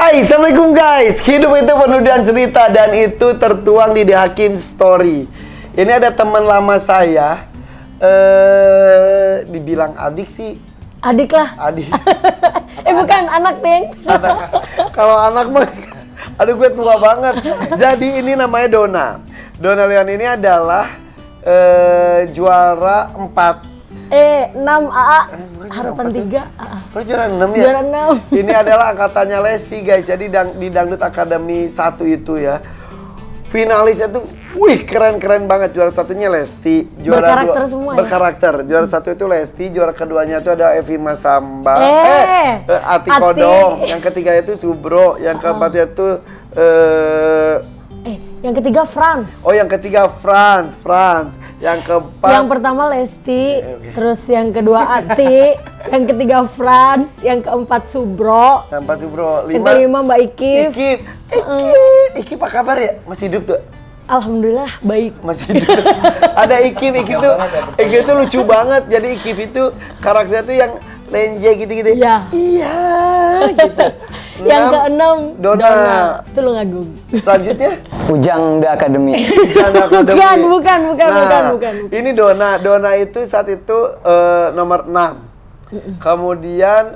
Hai, assalamualaikum guys. Hidup itu penuh dengan cerita dan itu tertuang di The Hakim Story. Ini ada teman lama saya, dibilang adik sih. Adik lah. Adik. Bukan anak, Ting. Kalau anak mah, aduh gue tua banget. Jadi ini namanya Dona. Dona Leon ini adalah juara 4. 6 AA. Harapan 3. Oh, juara 6 ya? Juara 6. Ini adalah angkatannya Lesti guys. Jadi di Dangdut Akademi 1 itu ya. Finalisnya tuh, wih keren-keren banget. Juara satunya Lesti. Juara berkarakter dua, semua berkarakter. Juara 1 itu Lesti. Juara keduanya itu ada Evi Masamba. Ati Ati. Kodong. Yang ketiga itu Subro. Yang keempatnya itu Yang ketiga Franz. oh yang ketiga Franz. Yang keempat Yang pertama Lesti, terus yang kedua Ati, yang ketiga Franz, yang keempat Subro, yang keempat Subro. yang kelima Mbak Ikif. Ikif apa kabar ya? Masih hidup tuh? Alhamdulillah baik. Masih hidup. Ada Ikif tuh lucu banget. Jadi Ikif itu karakternya tuh yang lenje gitu-gitu. Iya. Iya gitu. Yang keenam Dona. Tulungagung. Selanjutnya Ujang The Academy. Ujang The Academy. Bukan. Ini Dona itu saat itu nomor 6. Kemudian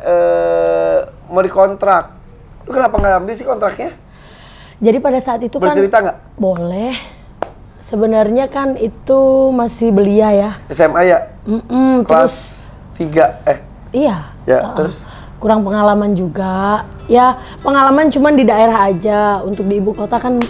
mau dikontrak. Lu kenapa nggak ambil sih kontraknya? Jadi pada saat itu kan Bercerita nggak? boleh. Sebenarnya kan itu masih belia ya. SMA ya? Terus Kelas 3 iya. Ya, terus? Kurang pengalaman juga. Ya, pengalaman cuman di daerah aja. Untuk di ibu kota kan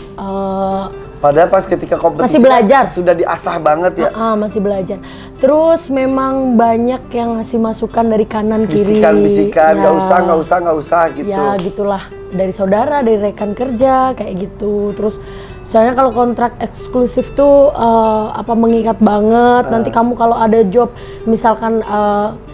Padahal pas ketika kompetisi masih belajar. Sudah diasah banget ya. Masih belajar. Terus memang banyak yang ngasih masukan dari kanan kiri. Bisikan, Ya. nggak usah gitu. Ya gitulah, dari saudara, dari rekan kerja kayak gitu. Terus soalnya kalau kontrak eksklusif tuh mengikat banget. Nanti kamu kalau ada job misalkan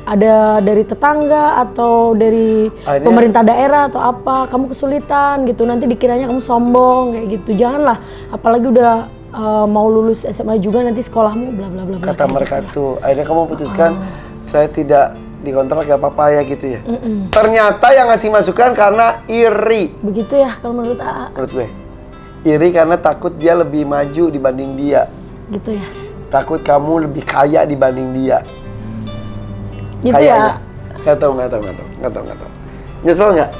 ada dari tetangga atau dari pemerintah daerah atau apa, kamu kesulitan gitu. Nanti dikiranya kamu sombong kayak gitu. Janganlah, apalagi udah mau lulus SMA juga nanti sekolahmu bla bla bla. Kata mereka tuh, akhirnya kamu putuskan saya tidak dikontrak gak apa-apa ya gitu ya. Ternyata yang ngasih masukan karena iri. Begitu ya kalau menurut AA. Menurut gue, iri karena takut dia lebih maju dibanding dia. Gitu ya. Takut kamu lebih kaya dibanding dia. Gitu Kayaknya. ya. Nggak tahu. Nyesel nggak?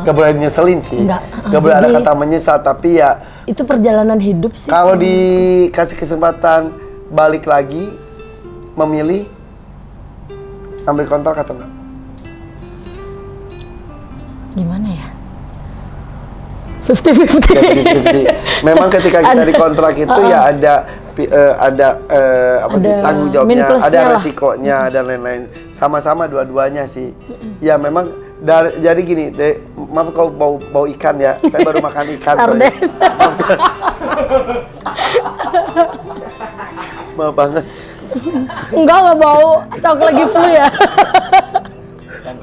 Gak boleh nyeselin sih. Gak boleh ada kata menyesal, tapi ya Itu perjalanan hidup sih. kalau dikasih kesempatan balik lagi, memilih ambil kontrak atau enggak? Gimana ya? 50-50. Memang ketika kita di kontrak itu ya ada tanggung jawabnya, ada resikonya dan lain-lain. Sama-sama dua-duanya sih. Ya memang jadi gini, maaf kalau bau ikan ya. Saya baru makan ikan. Sarden. Maaf banget. Enggak bau. Sok lagi flu ya.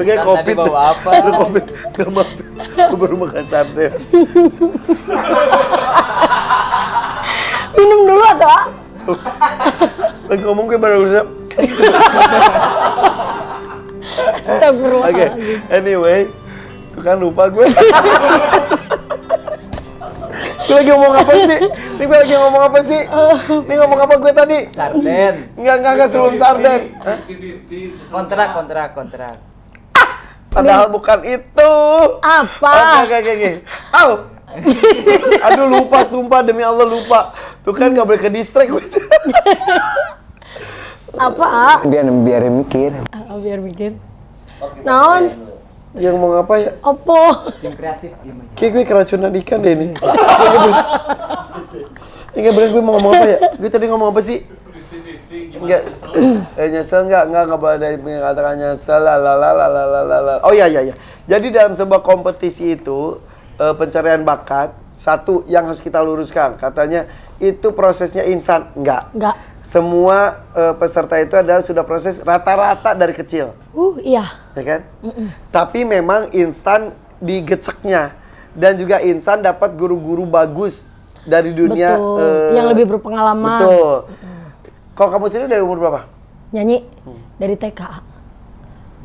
Pakai kopi. Tadi bawa apa? Kopi. Gak maaf. Gue baru makan sarden. Minum dulu atau? Lagi ngomong gue baru bisa. Astagfirullah. Oke, anyway, tuh kan lupa gue. Gue lagi ngomong apa sih? Ini gue lagi ngomong apa sih? Ini ngomong apa gue tadi? Sarden. Enggak sebelum sarden. Kontrak. Padahal bukan itu. Apa? Oke. Au. Aduh lupa, sumpah demi Allah lupa. Tuh kan nggak boleh ke distract gue. Apa? Biar mikir. Biar mikir. Naon? Yang mau apa ya? Opo? Tim kreatif gimana? Kayak gue keracunan ikan deh ini. Enggak bener gue mau ngomong apa ya? Gue tadi ngomong apa sih? Enggak. Nyesel enggak boleh ada yang mengatakan nyesel la. Oh iya. Jadi dalam sebuah kompetisi itu pencarian bakat satu yang harus kita luruskan. Katanya itu prosesnya instan. Enggak. Semua peserta itu adalah sudah proses rata-rata dari kecil. Iya. Ya kan? Tapi memang instan digeceknya dan juga instan dapat guru-guru bagus dari dunia. Betul. Yang lebih berpengalaman. Betul. Kalau kamu sendiri dari umur berapa? Nyanyi dari TK.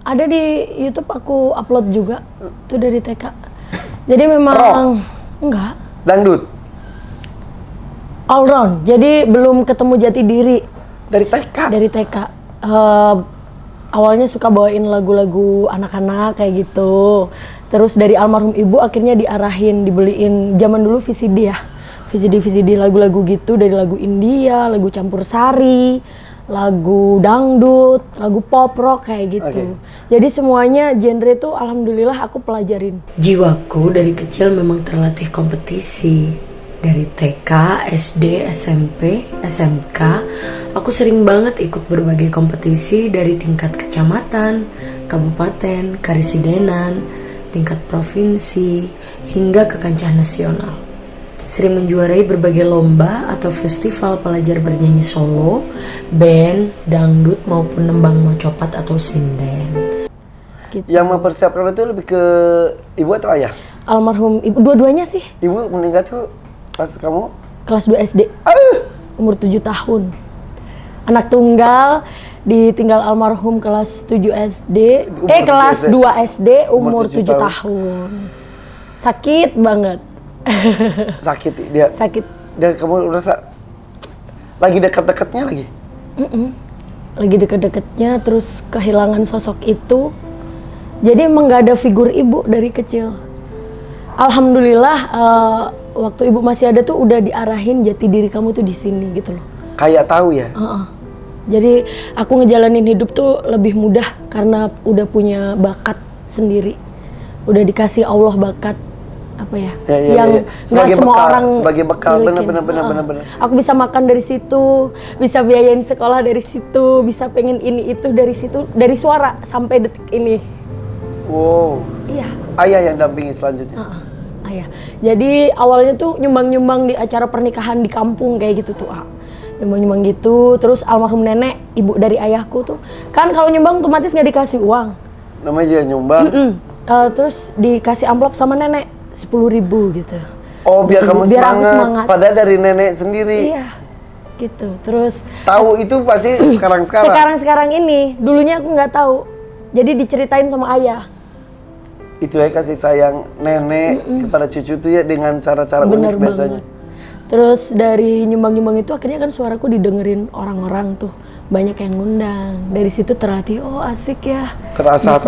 Ada di YouTube aku upload juga. Itu dari TK. Jadi memang enggak Dangdut all round. Jadi belum ketemu jati diri dari TK. dari TK. Awalnya suka bawain lagu-lagu anak-anak kayak gitu. Terus dari almarhum ibu akhirnya diarahin, dibeliin zaman dulu VCD ya. VCD lagu-lagu gitu, dari lagu India, lagu campur sari, lagu dangdut, lagu pop rock kayak gitu. Jadi semuanya genre itu alhamdulillah aku pelajarin. Jiwaku dari kecil memang terlatih kompetisi. Dari TK, SD, SMP, SMK, aku sering banget ikut berbagai kompetisi dari tingkat kecamatan, kabupaten, karesidenan, tingkat provinsi, hingga ke kancah nasional. Sering menjuarai berbagai lomba atau festival pelajar bernyanyi solo, band, dangdut maupun nembang mocopat atau sinden. Gitu. Yang mempersiapkan itu lebih ke ibu atau ayah? Almarhum ibu, dua-duanya sih. Ibu meninggal tuh pas kamu? Kelas 2 SD, umur 7 tahun. Anak tunggal, ditinggal almarhum kelas 7 SD, kelas 2 SD, umur 7 tahun. Sakit banget. Sakit dia. Sakit. Dan kamu merasa lagi dekat-dekatnya lagi? Lagi deket-deketnya, terus kehilangan sosok itu. Jadi emang gak ada figur ibu dari kecil. Alhamdulillah waktu ibu masih ada tuh udah diarahin jati diri kamu tuh di sini gitu loh. Kayak tahu ya? Jadi aku ngejalanin hidup tuh lebih mudah karena udah punya bakat sendiri. Udah dikasih Allah bakat apa ya? Yang nggak semua bekal, orang sebagai bekal, milikin. benar. Aku bisa makan dari situ, bisa biayain sekolah dari situ, bisa pengen ini itu dari situ, dari suara sampai detik ini. Wow. Iya. Ayah yang dampingi selanjutnya. Ayah. Jadi awalnya tuh nyumbang-nyumbang di acara pernikahan di kampung kayak gitu tuh. Nyumbang-nyumbang gitu. Terus almarhum nenek, ibu dari ayahku tuh. Kan kalau nyumbang otomatis nggak dikasih uang. Namanya juga nyumbang. Terus dikasih amplop sama nenek 10.000 gitu. Oh, biar kamu biar aku semangat. Padahal dari nenek sendiri. Iya. Gitu. Terus tahu itu pasti sekarang-sekarang. Sekarang-sekarang ini, dulunya aku nggak tahu. Jadi diceritain sama ayah. Itu ya kasih sayang nenek kepada cucu tuh ya dengan cara-cara unik biasanya. Terus dari nyumbang-nyumbang itu akhirnya kan suaraku didengerin orang-orang tuh. Banyak yang ngundang. Dari situ terlatih, oh asik ya. Terasa.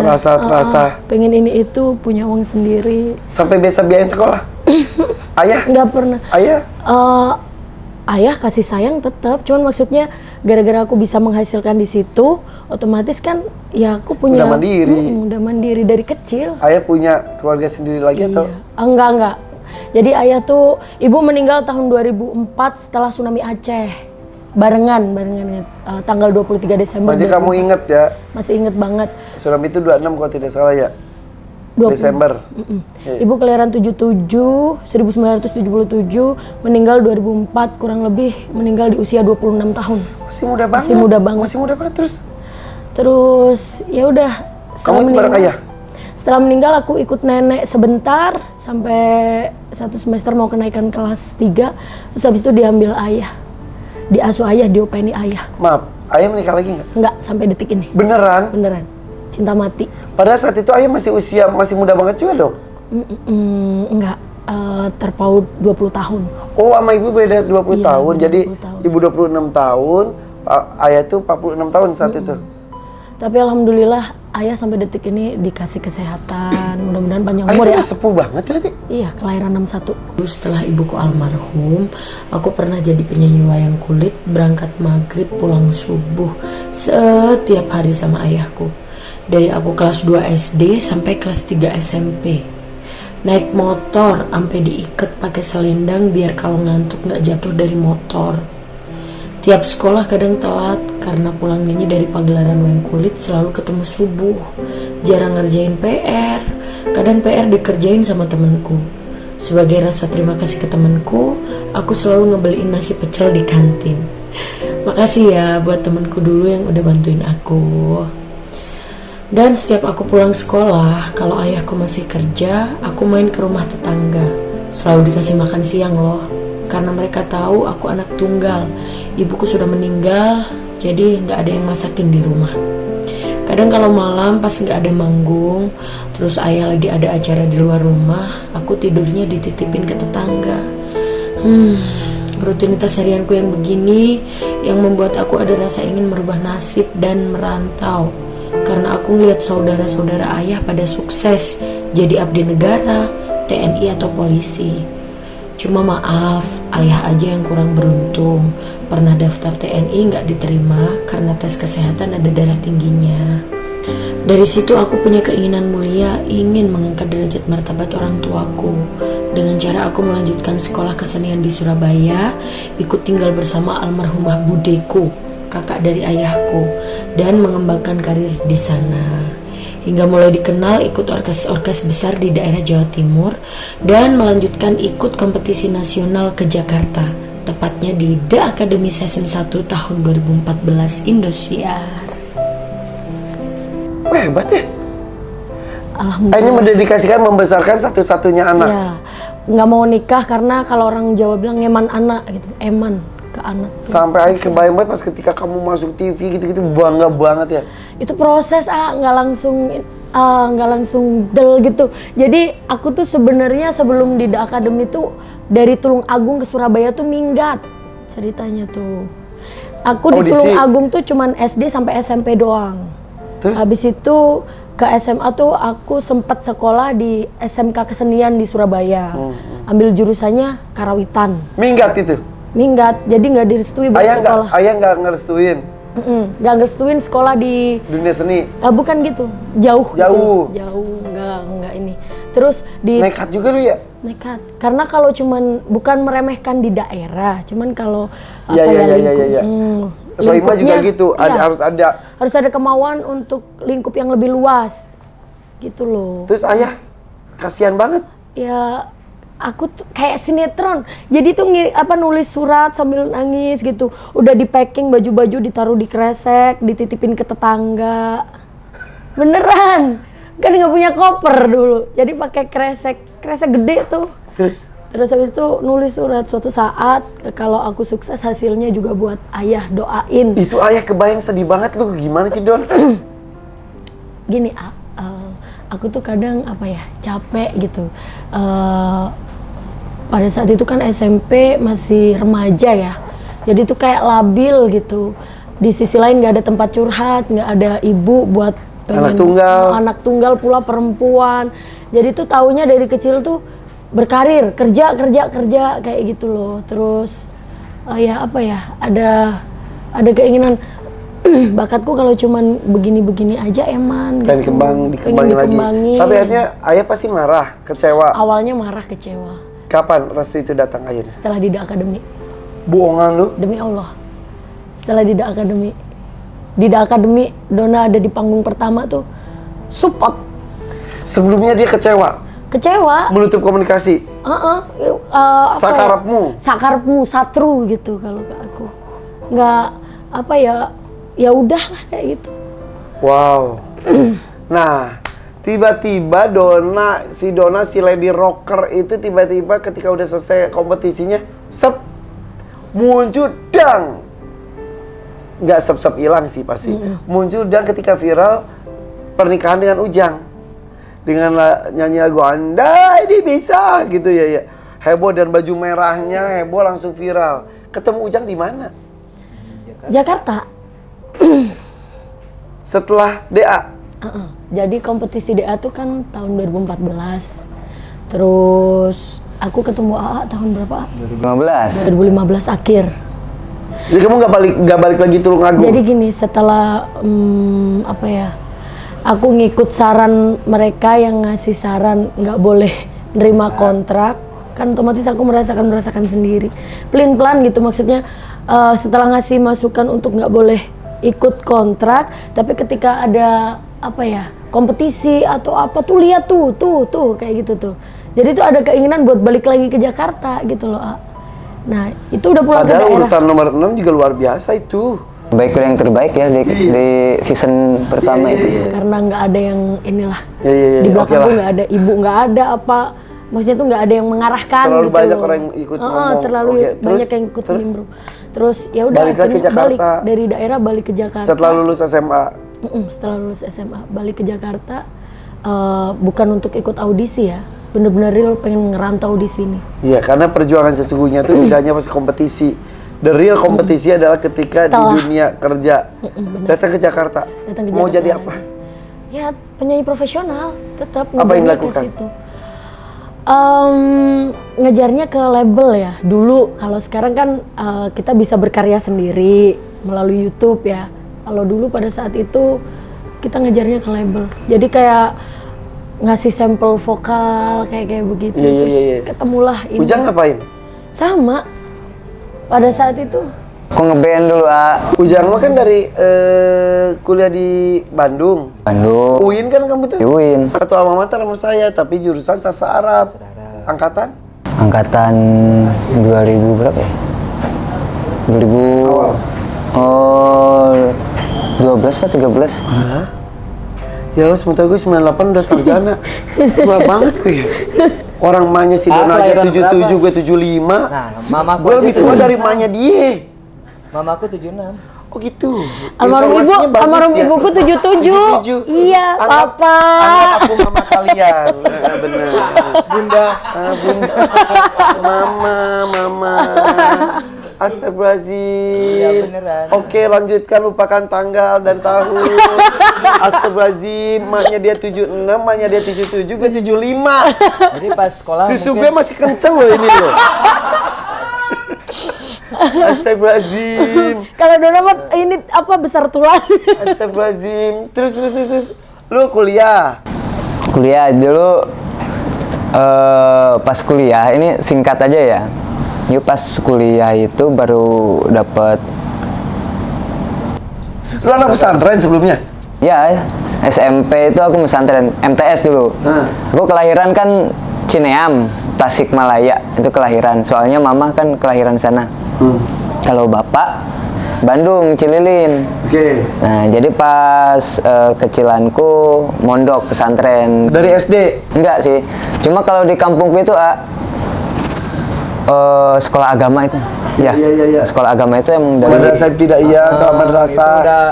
Pengen ini itu, punya uang sendiri. Sampai bisa biayain sekolah? Ayah? Nggak pernah. Ayah? Ayah kasih sayang tetap, cuman maksudnya gara-gara aku bisa menghasilkan di situ, otomatis kan ya aku punya udah mandiri. Udah mandiri dari kecil. Ayah punya keluarga sendiri lagi atau? Enggak. Jadi ayah tuh, ibu meninggal tahun 2004 setelah tsunami Aceh. Barengan tanggal 23 Desember. Berarti kamu inget ya? Masih inget banget. Tsunami itu 26 kalau tidak salah ya? 20. Desember. Ibu kelahiran 1977, meninggal 2004, kurang lebih meninggal di usia 26 tahun. Masih muda banget. Terus ya udah. Kamu itu bareng ayah? Setelah meninggal aku ikut nenek sebentar sampai 1 semester mau kenaikan kelas 3. Terus habis itu diambil ayah. Diasuh ayah, diopeni ayah. Maaf, ayah menikah lagi nggak? Enggak, sampai detik ini. Beneran? Cinta mati. Pada saat itu ayah masih muda banget juga dong? Enggak, terpaut 20 tahun. Oh, sama ibu beda 20 tahun. Jadi 20 tahun. ibu 26 tahun, ayah tuh 46 tahun saat itu. Tapi alhamdulillah ayah sampai detik ini dikasih kesehatan. Mudah-mudahan panjang umur ayah ya. Ayah sepuh banget berarti? Iya, kelahiran 61. Setelah ibuku almarhum, aku pernah jadi penyanyi wayang kulit, berangkat maghrib, pulang subuh setiap hari sama ayahku. Dari aku kelas 2 SD sampai kelas 3 SMP. Naik motor sampai diikat pakai selendang biar kalau ngantuk nggak jatuh dari motor. Tiap sekolah kadang telat karena pulangnya dari pagelaran wayang kulit selalu ketemu subuh. Jarang ngerjain PR, kadang PR dikerjain sama temenku. Sebagai rasa terima kasih ke temenku, aku selalu ngebeliin nasi pecel di kantin. Makasih ya buat temenku dulu yang udah bantuin aku. Dan setiap aku pulang sekolah, kalau ayahku masih kerja, aku main ke rumah tetangga. Selalu dikasih makan siang loh, karena mereka tahu aku anak tunggal. Ibuku sudah meninggal, jadi nggak ada yang masakin di rumah. Kadang kalau malam pas nggak ada manggung, terus ayah lagi ada acara di luar rumah, aku tidurnya dititipin ke tetangga. Rutinitas harianku yang begini yang membuat aku ada rasa ingin merubah nasib dan merantau. Karena aku ngeliat saudara-saudara ayah pada sukses jadi abdi negara, TNI atau polisi. Cuma maaf, ayah aja yang kurang beruntung. Pernah daftar TNI nggak diterima karena tes kesehatan ada darah tingginya. Dari situ aku punya keinginan mulia ingin mengangkat derajat martabat orang tuaku. Dengan cara aku melanjutkan sekolah kesenian di Surabaya, ikut tinggal bersama almarhumah budeku, kakak dari ayahku, dan mengembangkan karir di sana. Hingga mulai dikenal ikut orkes-orkes besar di daerah Jawa Timur dan melanjutkan ikut kompetisi nasional ke Jakarta, tepatnya di The Academy Season 1 tahun 2014 Indosiar. Wah, hebat ya. Alhamdulillah. Ini mendedikasikan membesarkan satu-satunya anak. Ya, nggak mau nikah karena kalau orang Jawa bilang ngeman anak gitu, eman ke anak. Sampai akhirnya kebayang banget pas ketika kamu masuk TV gitu-gitu, bangga banget ya. Itu proses nggak langsung del gitu. Jadi aku tuh sebenarnya sebelum di The Academy tuh dari Tulung Agung ke Surabaya tuh minggat ceritanya tuh. Aku di Tulung Agung tuh cuman SD sampai SMP doang. Terus? Habis itu ke SMA tuh aku sempat sekolah di SMK Kesenian di Surabaya. Ambil jurusannya karawitan. Minggat itu. Minggat, jadi nggak direstui buat sekolah. Ayah nggak ngerestuin Nggak ngerestuin sekolah di dunia seni. bukan gitu, jauh. Jauh. Gitu. Jauh, nggak ini. Terus di Nekat juga lu ya? nekat. Karena kalau cuman bukan meremehkan di daerah, cuman kalau Iya, iya. Soimah juga lingkupnya, gitu, iya, harus ada kemauan untuk lingkup yang lebih luas, gitu loh. Terus ayah kasihan banget. Ya aku tuh kayak sinetron, jadi tuh nulis surat sambil nangis gitu. Udah di packing baju-baju ditaruh di kresek, dititipin ke tetangga. Beneran, kan nggak punya koper dulu, jadi pakai kresek gede tuh. Terus habis itu nulis surat, suatu saat kalau aku sukses hasilnya juga buat ayah doain. Itu ayah kebayang sedih banget lu, gimana sih Don? Gini, aku tuh kadang capek gitu. Pada saat itu kan SMP masih remaja ya, jadi tuh kayak labil gitu. Di sisi lain nggak ada tempat curhat, nggak ada ibu buat pengen anak tunggal pula perempuan. Jadi tuh taunya dari kecil tuh berkarir, kerja kayak gitu loh. Terus ada keinginan bakatku kalau cuman begini aja eman Pengen gitu. dikembangin lagi. Tapi akhirnya ayah pasti marah, kecewa. Awalnya marah, kecewa. Kapan restu itu datang akhirnya? Setelah di The Academy. Bohongan lu? Demi Allah. Setelah di The Academy. Di The Academy, Donna ada di panggung pertama tuh support. Sebelumnya dia kecewa? Kecewa. Menutup komunikasi? Sakarepmu, satru gitu kalau ke aku. Nggak, ya udah lah kayak gitu. Wow. Nah, tiba-tiba si Donna si lady rocker itu tiba-tiba ketika udah selesai kompetisinya, muncul dang. Nggak hilang sih pasti. Muncul dang ketika viral pernikahan dengan Ujang. Dengan nyanyi lagu Andai Ini Bisa gitu ya. Heboh dan baju merahnya heboh langsung viral. Ketemu Ujang di mana? Jakarta. Setelah DA. Jadi kompetisi DA tuh kan tahun 2014. Terus aku ketemu AA tahun berapa? 2015 akhir. Jadi kamu nggak balik lagi Tulung Agung? Jadi gini, setelah aku ngikut saran mereka yang ngasih saran nggak boleh nerima kontrak, kan otomatis aku merasakan sendiri. Pelin-pelan gitu maksudnya. Setelah ngasih masukan untuk nggak boleh ikut kontrak, tapi ketika ada kompetisi atau apa tuh lihat tuh kayak gitu tuh. Jadi tuh ada keinginan buat balik lagi ke Jakarta gitu loh. Nah itu udah pulang ke daerah. Padahal urutan nomor 6 juga luar biasa itu. Baik yang terbaik ya di season pertama itu. Karena nggak ada yang inilah. Di belakangku nggak ada ibu, nggak ada apa. Maksudnya tuh nggak ada yang mengarahkan. Terlalu gitu. banyak orang yang ikut ngomong. Terlalu banyak yang ikut nimbrung. Terus ya udah balik dari daerah balik ke Jakarta. Setelah lulus SMA Setelah lulus SMA balik ke Jakarta, bukan untuk ikut audisi ya, bener-bener real pengen ngerantau di sini. Iya, karena perjuangan sesungguhnya itu tidak hanya pas kompetisi. The real kompetisi adalah ketika Setelah. di dunia kerja. Bener. Datang ke Jakarta. Datang ke Mau Jakarta jadi lagi. apa? Ya penyanyi profesional, tetap Apa yang ngejarnya ke dilakukan? situ. Ngejarnya ke label ya. Dulu kalau sekarang kan kita bisa berkarya sendiri melalui YouTube ya. Kalau dulu pada saat itu kita ngejarnya ke label. Jadi kayak ngasih sampel vokal kayak begitu. Iya, iya, Terus iya. ketemulah ini. Ujang ngapain? Sama. Pada saat itu Aku ngeband dulu, Ujang mah kan dari kuliah di Bandung. Bandung, UIN kan kamu tuh? di UIN, Satu alma mater sama saya, tapi jurusan sastra Arab. Angkatan? angkatan 2000 berapa ya? 2000 Awal. Oh, 12 apa 13? Ya lo sebentar gue 98 udah sarjana. Tua banget gue ya. Orang emaknya si Dona aja kelahiran 77, gue 75. Nah, mamaku Gue aja lebih tua dari emaknya dia. Mamaku 76. Oh gitu. almarhum Informasinya bagus almarhum ya. ibuku 77. Iya, Anggap- Papa. Anggap aku mama kalian. Bener. Bunda. Bunda. Mama. Astagfirullahaladzim. Iya, beneran. Oke, lanjutkan, lupakan tanggal dan tahun. Astagfirullahaladzim. Maknya dia 76, maknya dia 77, gue 75. Jadi pas sekolah Susu gue mungkin masih kenceng loh ini loh. Astagfirullahaladzim. Kalau Dona mah ini apa besar tulang. Astagfirullahaladzim. Terus. Lu kuliah? Kuliah dulu, pas kuliah ini singkat aja ya. Yuk pas kuliah itu baru dapat Lu anak pesantren sebelumnya? ya SMP itu aku pesantren MTS dulu. Aku kelahiran kan Cineam, Tasikmalaya itu kelahiran. Soalnya mama kan kelahiran sana. Kalau bapak Bandung, Cililin. Oke. Nah jadi pas kecilanku mondok pesantren. Dari SD? Enggak sih, cuma kalau di kampungku itu sekolah agama itu. Ya, Iya. sekolah agama itu emang dari Madrasah tidak iya atau madrasah itu udah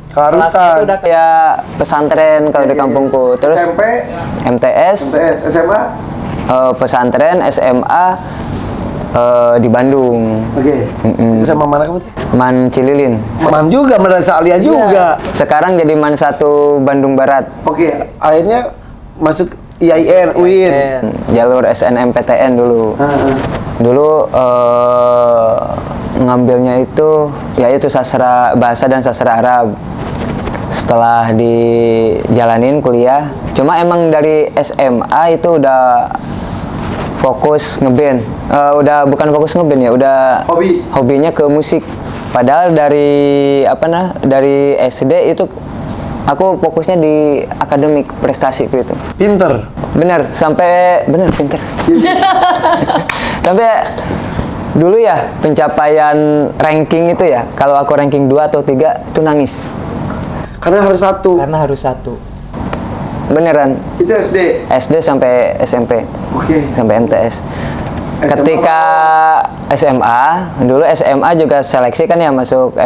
keharusan. itu udah kayak pesantren kalau di kampungku. Terus SMP, MTS, MTS, SMA. pesantren, SMA di Bandung. Oke. Itu sama mana kamu tuh? Man Cililin. Man juga, madrasah Alia juga. Sekarang jadi Man 1 Bandung Barat. Oke, akhirnya masuk IAIN, UIN. Jalur SNMPTN dulu. Dulu ngambilnya itu yaitu sastra bahasa dan sastra Arab. Setelah dijalanin kuliah, cuma emang dari SMA itu udah fokus ngeband. Udah bukan fokus ngeband ya, udah Hobi. hobinya ke musik. Padahal dari dari SD itu aku fokusnya di akademik prestasiku itu. Pinter. Bener pinter. Sampai dulu ya pencapaian ranking itu ya, kalau aku ranking 2 atau 3 itu nangis. Karena harus satu. karena harus satu. Beneran. Itu SD. SD sampai SMP. Oke. Sampai MTS. SMA Ketika SMA, dulu SMA juga seleksi kan ya masuk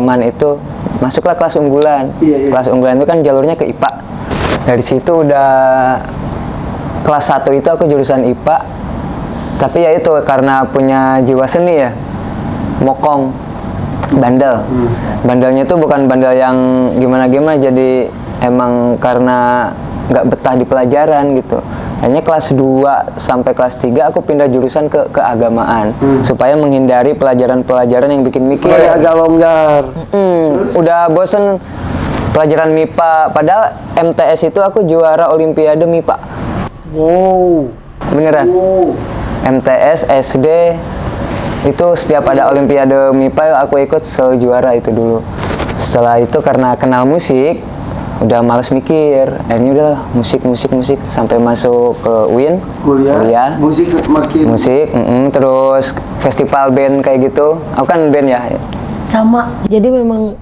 MAN itu, masuklah kelas unggulan. Iya. Kelas unggulan itu kan jalurnya ke IPA. Dari situ udah kelas 1 itu aku jurusan IPA. Tapi ya itu karena punya jiwa seni ya, mokong, bandel. Bandelnya itu bukan bandel yang gimana-gimana, jadi emang karena nggak betah di pelajaran gitu. Hanya kelas 2 sampai kelas 3 aku pindah jurusan ke keagamaan supaya menghindari pelajaran-pelajaran yang bikin mikir. Supaya agak longgar. Udah bosen pelajaran MIPA, padahal MTS itu aku juara olimpiade MIPA. Wow. Beneran. Wow. MTS SD itu setiap ada olimpiade MIPA aku ikut, selalu juara itu dulu. Setelah itu karena kenal musik, udah males mikir, akhirnya udah musik sampai masuk ke UIN Kuliah. Musik makin. terus festival band kayak gitu. Aku kan band ya. Sama. Jadi memang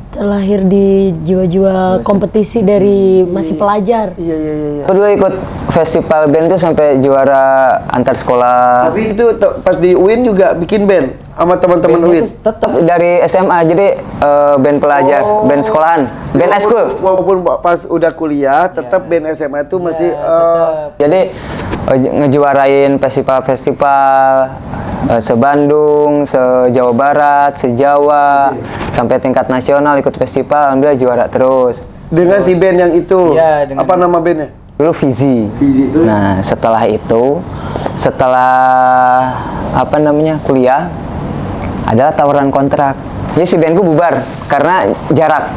terlahir di jiwa-jiwa kompetisi dari masih pelajar. Iya. Aku dulu ikut festival band tuh sampai juara antar sekolah. Tapi itu pas di UIN juga bikin band sama teman-teman Bandnya UIN. tuh tetap Dari SMA, jadi band pelajar, band sekolahan, band eskul. Walaupun pas udah kuliah, tetap band SMA itu masih Jadi ngejuarain festival-festival se-Bandung, se-Jawa Barat, se-Jawa, sampai tingkat nasional ikut festival, alhamdulillah juara terus. dengan si band yang itu. Iya, dengan- Apa nama bandnya? Dulu Fizi. Fizi, terus? Nah, setelah itu, setelah apa namanya kuliah, ada tawaran kontrak. Jadi si bandku bubar karena jarak.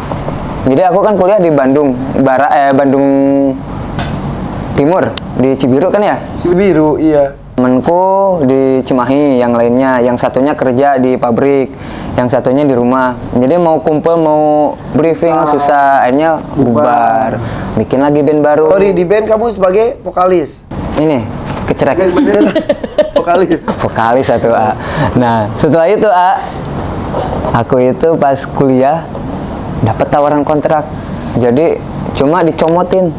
Jadi aku kan kuliah di Bandung, Bandung Timur, di Cibiru kan ya. Cibiru, iya. Temenku di Cimahi, yang lainnya, yang satunya kerja di pabrik, yang satunya di rumah. Jadi mau kumpul, mau briefing susah, akhirnya bubar. Bikin lagi band baru. Sorry, di band kamu sebagai vokalis. Ini kecerek. Vokalis. Vokalis satu A. Nah, setelah itu A, aku itu pas kuliah dapat tawaran kontrak. Jadi cuma dicomotin,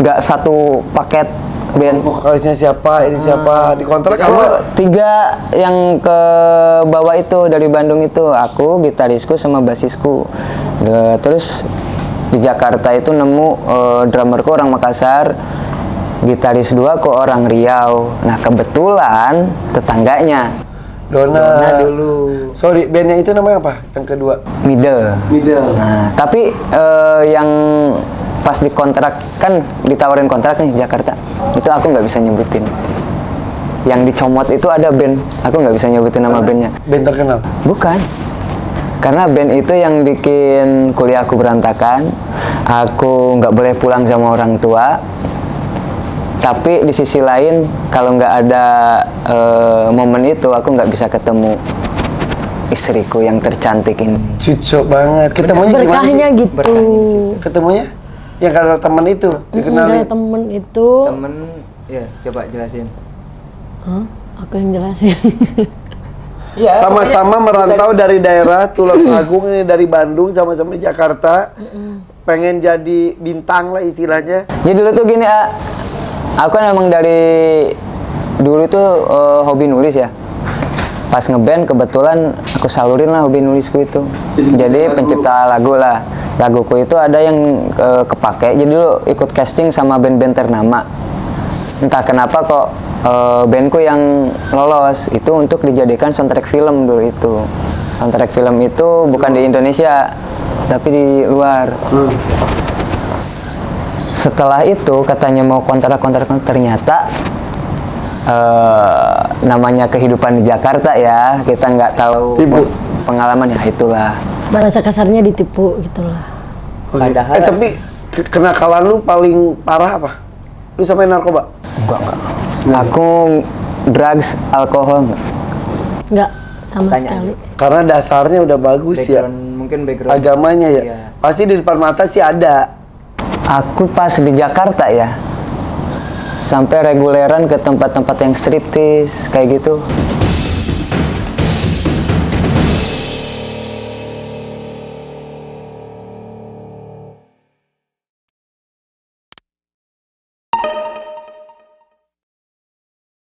nggak satu paket band. Vokalisnya siapa, ini siapa, di kontrak Aku apa? 3 yang ke bawah itu dari Bandung itu, aku, gitarisku sama basisku. Terus di Jakarta itu nemu drummerku orang Makassar, gitaris 2 kok orang Riau. Nah kebetulan tetangganya Dona. dulu. Sorry, bandnya itu namanya apa? Yang kedua? middle. Middle. Nah tapi yang pas dikontrak kan ditawarin kontrak nih Jakarta, itu aku nggak bisa nyebutin. Yang dicomot itu ada band, aku nggak bisa nyebutin nama bandnya. Band terkenal. Bukan, karena band itu yang bikin kuliahku berantakan. Aku nggak boleh pulang sama orang tua. Tapi di sisi lain, kalau nggak ada momen itu, aku nggak bisa ketemu istriku yang tercantik ini. Cucok banget. Ketemunya gimana sih? Berkahnya gitu. Ketemunya? Yang kata teman itu, dikenalin. Dari temen itu, Temen, ya coba jelasin. Hah? Aku yang jelasin. Iya. Sama-sama merantau dari daerah Tulungagung, ini dari Bandung, sama-sama di Jakarta. Pengen jadi bintang lah istilahnya. Jadi dulu tuh gini, aku kan emang dari dulu tuh hobi nulis ya. Pas ngeband kebetulan aku salurin lah hobi nulisku itu. Jadi pencipta lagu lah. Laguku itu ada yang kepake. Jadi dulu ikut casting sama band-band ternama. Entah kenapa kok bandku yang lolos itu untuk dijadikan soundtrack film dulu itu. Soundtrack film itu bukan di Indonesia, tapi di luar. Setelah itu katanya mau kontrak-kontrak, ternyata namanya kehidupan di Jakarta ya, kita nggak tahu Tipu. pengalaman ya itulah. Bahasa kasarnya ditipu gitulah. Padahal Tapi kenakalan lu paling parah apa? Lu sampai narkoba? Enggak. Aku drugs, alkohol enggak. Nggak sama Tanya sekali. Karena dasarnya udah bagus ya. mungkin background Agamanya ya. Iya. Pasti di depan mata sih ada. Aku pas di Jakarta ya, sampai reguleran ke tempat-tempat yang striptis kayak gitu.